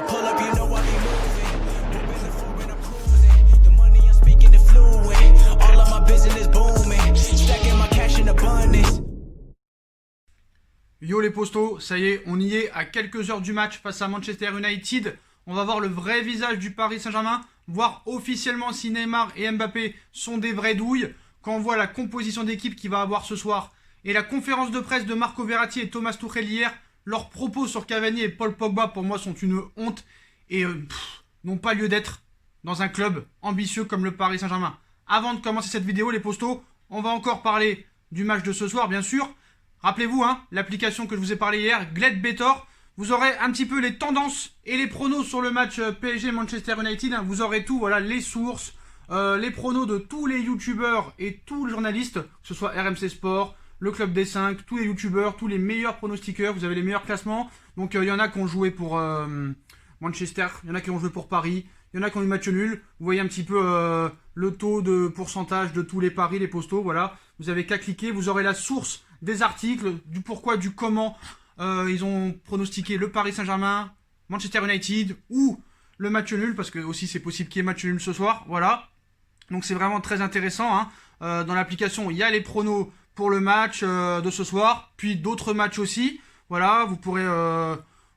I pull up, you know I be moving. Moving the floor and I'm cruising. The money I'm speaking is fluent. All of my business booming. Stacking my cash in abundance. Yo les postos, ça y est, on y est à quelques heures du match face à Manchester United. On va voir le vrai visage du Paris Saint-Germain, voir officiellement si Neymar et Mbappé sont des vraies douilles. Quand on voit la composition d'équipe qu'il va avoir ce soir et la conférence de presse de Marco Verratti et Thomas Tuchel hier, leurs propos sur Cavani et Paul Pogba pour moi sont une honte et n'ont pas lieu d'être dans un club ambitieux comme le Paris Saint-Germain. Avant de commencer cette vidéo les postos, on va encore parler du match de ce soir bien sûr. Rappelez-vous, l'application que je vous ai parlé hier, GledBetor, vous aurez un petit peu les tendances et les pronos sur le match PSG Manchester United. Vous aurez tout, voilà, les sources, les pronos de tous les youtubeurs et tous les journalistes, que ce soit RMC Sport, le Club des 5, tous les youtubeurs, tous les meilleurs pronostiqueurs, vous avez les meilleurs classements. Donc il y en a qui ont joué pour Manchester, il y en a qui ont joué pour Paris, il y en a qui ont eu match nul. Vous voyez un petit peu le taux de pourcentage de tous les paris, les postos, voilà. Vous avez qu'à cliquer, vous aurez la source des articles, du pourquoi, du comment ils ont pronostiqué le Paris Saint-Germain, Manchester United ou le match nul, parce que aussi c'est possible qu'il y ait match nul ce soir, voilà. Donc c'est vraiment très intéressant, dans l'application il y a les pronos pour le match de ce soir, puis d'autres matchs aussi, voilà, vous pourrez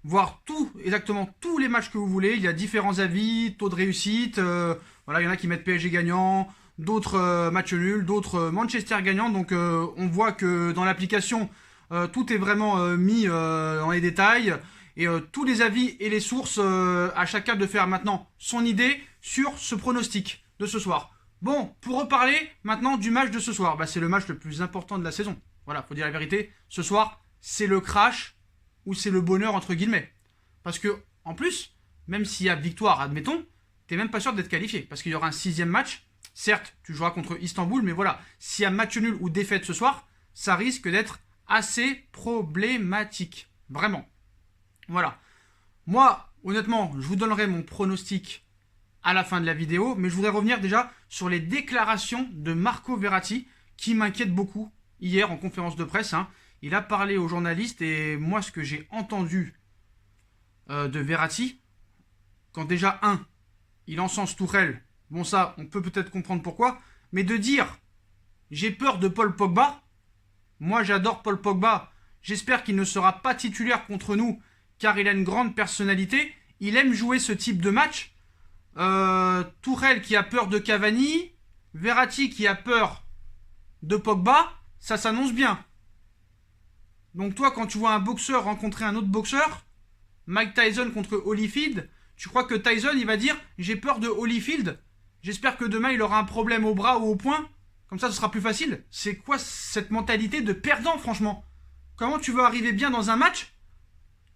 voir tout, exactement tous les matchs que vous voulez, il y a différents avis, taux de réussite, voilà, il y en a qui mettent PSG gagnant, d'autres matchs nuls, d'autres Manchester gagnant, donc on voit que dans l'application, tout est vraiment mis dans les détails, et tous les avis et les sources, à chacun de faire maintenant son idée sur ce pronostic de ce soir. Bon, pour reparler maintenant du match de ce soir, c'est le match le plus important de la saison. Voilà, faut dire la vérité, ce soir, c'est le crash ou c'est le bonheur entre guillemets. Parce que, en plus, même s'il y a victoire, admettons, t'es même pas sûr d'être qualifié, parce qu'il y aura un 6e match. Certes, tu joueras contre Istanbul, mais voilà, s'il y a match nul ou défaite ce soir, ça risque d'être assez problématique. Vraiment. Voilà. Moi, honnêtement, je vous donnerai mon pronostic à la fin de la vidéo, mais je voudrais revenir déjà sur les déclarations de Marco Verratti, qui m'inquiètent beaucoup hier en conférence de presse. Il a parlé aux journalistes, et moi, ce que j'ai entendu de Verratti, quand déjà, il encense Tuchel, bon ça, on peut peut-être comprendre pourquoi, mais de dire « j'ai peur de Paul Pogba », moi j'adore Paul Pogba, j'espère qu'il ne sera pas titulaire contre nous, car il a une grande personnalité, il aime jouer ce type de match. Tuchel qui a peur de Cavani, Verratti qui a peur de Pogba, ça s'annonce bien. Donc toi, quand tu vois un boxeur rencontrer un autre boxeur, Mike Tyson contre Holyfield, tu crois que Tyson il va dire « j'ai peur de Holyfield ». J'espère que demain, il aura un problème au bras ou au poing. Comme ça, ce sera plus facile. C'est quoi cette mentalité de perdant, franchement? Comment tu veux arriver bien dans un match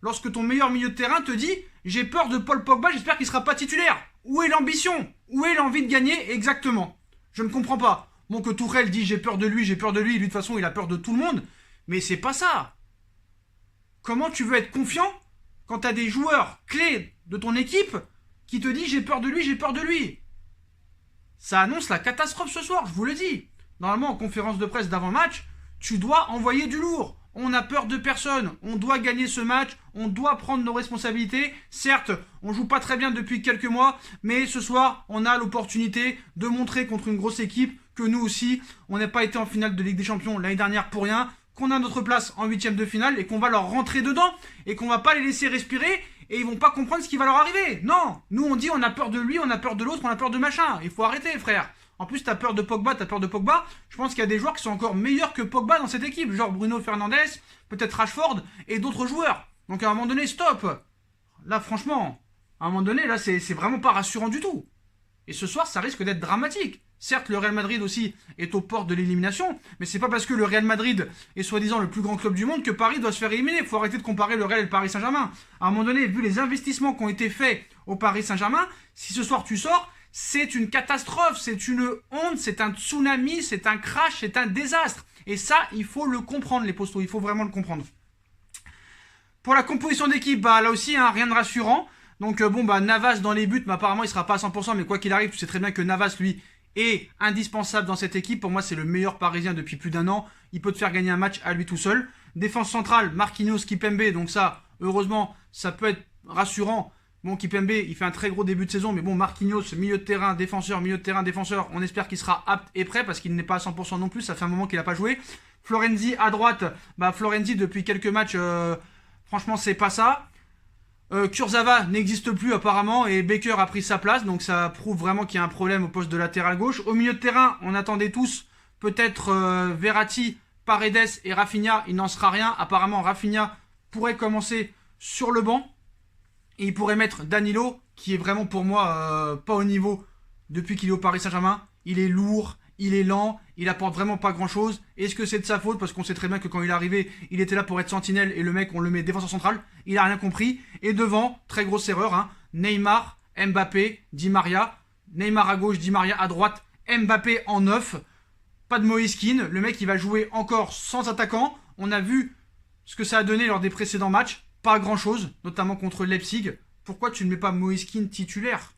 lorsque ton meilleur milieu de terrain te dit « j'ai peur de Paul Pogba, j'espère qu'il ne sera pas titulaire ». Où est l'ambition? Où est l'envie de gagner exactement? Je ne comprends pas. Bon, que Tuchel dit « j'ai peur de lui, j'ai peur de lui ». Lui, de toute façon, il a peur de tout le monde. Mais c'est pas ça. Comment tu veux être confiant quand tu as des joueurs clés de ton équipe qui te disent « j'ai peur de lui, j'ai peur de lui ». Ça annonce la catastrophe ce soir, je vous le dis. Normalement, en conférence de presse d'avant-match, tu dois envoyer du lourd. On n'a peur de personne. On doit gagner ce match. On doit prendre nos responsabilités. Certes, on joue pas très bien depuis quelques mois, mais ce soir, on a l'opportunité de montrer contre une grosse équipe que nous aussi, on n'a pas été en finale de Ligue des Champions l'année dernière pour rien, qu'on a notre place en 8e de finale et qu'on va leur rentrer dedans et qu'on va pas les laisser respirer. Et ils vont pas comprendre ce qui va leur arriver. Non, nous on dit on a peur de lui, on a peur de l'autre, on a peur de machin. Il faut arrêter frère. En plus t'as peur de Pogba, Je pense qu'il y a des joueurs qui sont encore meilleurs que Pogba dans cette équipe. Genre Bruno Fernandes, peut-être Rashford et d'autres joueurs. Donc à un moment donné, stop. Là franchement, à un moment donné, là c'est vraiment pas rassurant du tout. Et ce soir ça risque d'être dramatique. Certes, le Real Madrid aussi est aux portes de l'élimination, mais c'est pas parce que le Real Madrid est soi-disant le plus grand club du monde que Paris doit se faire éliminer. Il faut arrêter de comparer le Real et le Paris Saint-Germain. À un moment donné, vu les investissements qui ont été faits au Paris Saint-Germain, si ce soir tu sors, c'est une catastrophe, c'est une honte, c'est un tsunami, c'est un crash, c'est un désastre. Et ça, il faut le comprendre, les postos, il faut vraiment le comprendre. Pour la composition d'équipe, là aussi, rien de rassurant. Donc Navas dans les buts, mais apparemment il sera pas à 100%, mais quoi qu'il arrive, tu sais très bien que Navas, lui, est indispensable dans cette équipe. Pour moi, c'est le meilleur Parisien depuis plus d'1 an. Il peut te faire gagner un match à lui tout seul. Défense centrale, Marquinhos, Kimpembe. Donc ça, heureusement, ça peut être rassurant. Bon, Kipembe, il fait un très gros début de saison, mais bon, Marquinhos, milieu de terrain, défenseur, on espère qu'il sera apte et prêt, parce qu'il n'est pas à 100% non plus, ça fait un moment qu'il n'a pas joué. Florenzi à droite, Florenzi depuis quelques matchs, franchement c'est pas ça. Kurzawa n'existe plus apparemment, et Baker a pris sa place, donc ça prouve vraiment qu'il y a un problème au poste de latéral gauche. Au milieu de terrain, on attendait tous peut-être Verratti, Paredes et Rafinha, il n'en sera rien. Apparemment Rafinha pourrait commencer sur le banc. Et il pourrait mettre Danilo, qui est vraiment pour moi pas au niveau depuis qu'il est au Paris Saint-Germain. Il est lourd, il est lent, il apporte vraiment pas grand-chose. Est-ce que c'est de sa faute? Parce qu'on sait très bien que quand il est arrivé, il était là pour être sentinelle et le mec, on le met défenseur central. Il a rien compris. Et devant, très grosse erreur, hein, Neymar, Mbappé, Di Maria. Neymar à gauche, Di Maria à droite, Mbappé en 9. Pas de Moïse Kean. Le mec, il va jouer encore sans attaquant. On a vu ce que ça a donné lors des précédents matchs. Pas grand chose, notamment contre Leipzig. Pourquoi tu ne mets pas Moïse Kean titulaire?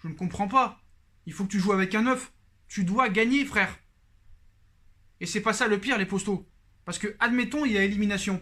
Je ne comprends pas. Il faut que tu joues avec un 9. Tu dois gagner, frère. Et c'est pas ça le pire, les postos. Parce que, admettons, il y a élimination.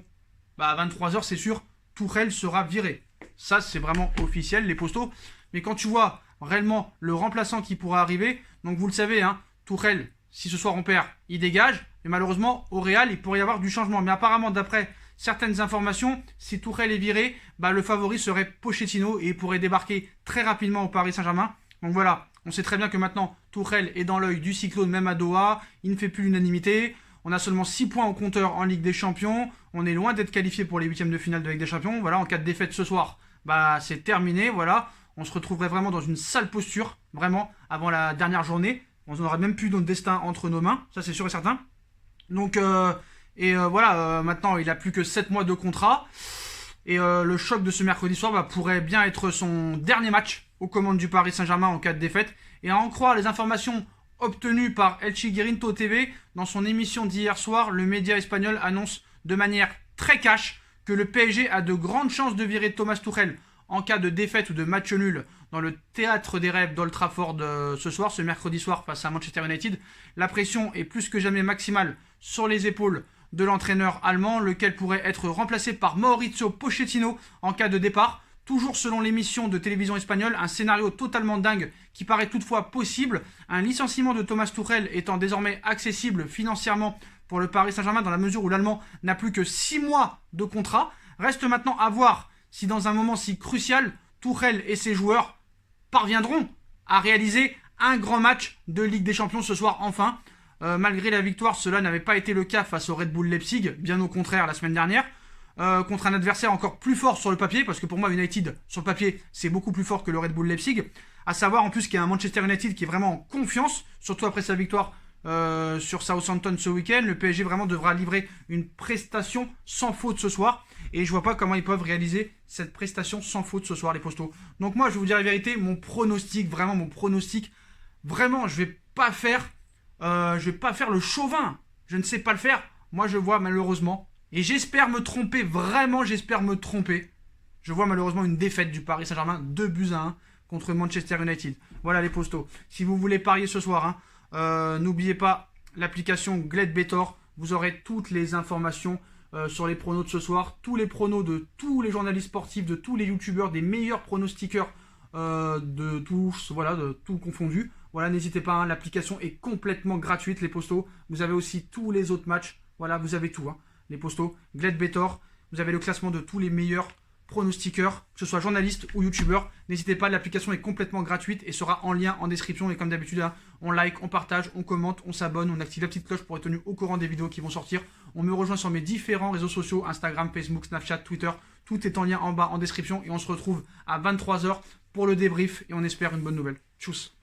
À 23h, c'est sûr, Tuchel sera viré. Ça, c'est vraiment officiel, les postos. Mais quand tu vois réellement le remplaçant qui pourra arriver, donc vous le savez, hein, Tuchel, si ce soir on perd, il dégage. Mais malheureusement, au Real, il pourrait y avoir du changement. Mais apparemment, d'après certaines informations, si Tuchel est viré, le favori serait Pochettino et il pourrait débarquer très rapidement au Paris Saint-Germain. Donc voilà, on sait très bien que maintenant Tuchel est dans l'œil du cyclone, même à Doha, il ne fait plus l'unanimité. On a seulement 6 points au compteur en Ligue des Champions, on est loin d'être qualifié pour les 8e de finale de Ligue des Champions. Voilà, en cas de défaite ce soir, c'est terminé, voilà. On se retrouverait vraiment dans une sale posture, vraiment, avant la dernière journée. On n'aurait même plus notre destin entre nos mains, ça c'est sûr et certain. Donc, voilà, maintenant il a plus que 7 mois de contrat. Et le choc de ce mercredi soir pourrait bien être son dernier match aux commandes du Paris Saint-Germain en cas de défaite. Et à en croire les informations obtenues par El Chiringuito TV, dans son émission d'hier soir, le média espagnol annonce de manière très cash que le PSG a de grandes chances de virer Thomas Tuchel en cas de défaite ou de match nul dans le théâtre des rêves d'Old Trafford ce mercredi soir face à Manchester United. La pression est plus que jamais maximale sur les épaules de l'entraîneur allemand, lequel pourrait être remplacé par Mauricio Pochettino en cas de départ. Toujours selon l'émission de télévision espagnole, un scénario totalement dingue qui paraît toutefois possible, un licenciement de Thomas Tuchel étant désormais accessible financièrement pour le Paris Saint-Germain dans la mesure où l'Allemand n'a plus que 6 mois de contrat. Reste maintenant à voir si dans un moment si crucial, Tuchel et ses joueurs parviendront à réaliser un grand match de Ligue des Champions ce soir enfin. Malgré la victoire, cela n'avait pas été le cas face au Red Bull Leipzig, bien au contraire la semaine dernière, contre un adversaire encore plus fort sur le papier, parce que pour moi United sur le papier c'est beaucoup plus fort que le Red Bull Leipzig, à savoir en plus qu'il y a un Manchester United qui est vraiment en confiance, surtout après sa victoire sur Southampton ce week-end. Le PSG vraiment devra livrer une prestation sans faute ce soir, et je vois pas comment ils peuvent réaliser cette prestation sans faute ce soir, les postos. Donc moi je vais vous dire la vérité, mon pronostic, je vais pas faire le chauvin, je ne sais pas le faire. Moi je vois malheureusement, et j'espère me tromper, vraiment j'espère me tromper, je vois malheureusement une défaite du Paris Saint-Germain, 2-1 contre Manchester United. Voilà les postos, si vous voulez parier ce soir, n'oubliez pas l'application Gledbetor, vous aurez toutes les informations sur les pronos de ce soir, tous les pronos de tous les journalistes sportifs, de tous les youtubeurs, des meilleurs pronostiqueurs de tous, voilà, de tout confondu. Voilà, n'hésitez pas, l'application est complètement gratuite, les postos. Vous avez aussi tous les autres matchs, voilà, vous avez tout, les postos. Gledbetor, vous avez le classement de tous les meilleurs pronostiqueurs, que ce soit journalistes ou youtubeurs. N'hésitez pas, l'application est complètement gratuite et sera en lien en description. Et comme d'habitude, on like, on partage, on commente, on s'abonne, on active la petite cloche pour être tenu au courant des vidéos qui vont sortir. On me rejoint sur mes différents réseaux sociaux, Instagram, Facebook, Snapchat, Twitter. Tout est en lien en bas en description et on se retrouve à 23h pour le débrief et on espère une bonne nouvelle. Tchuss.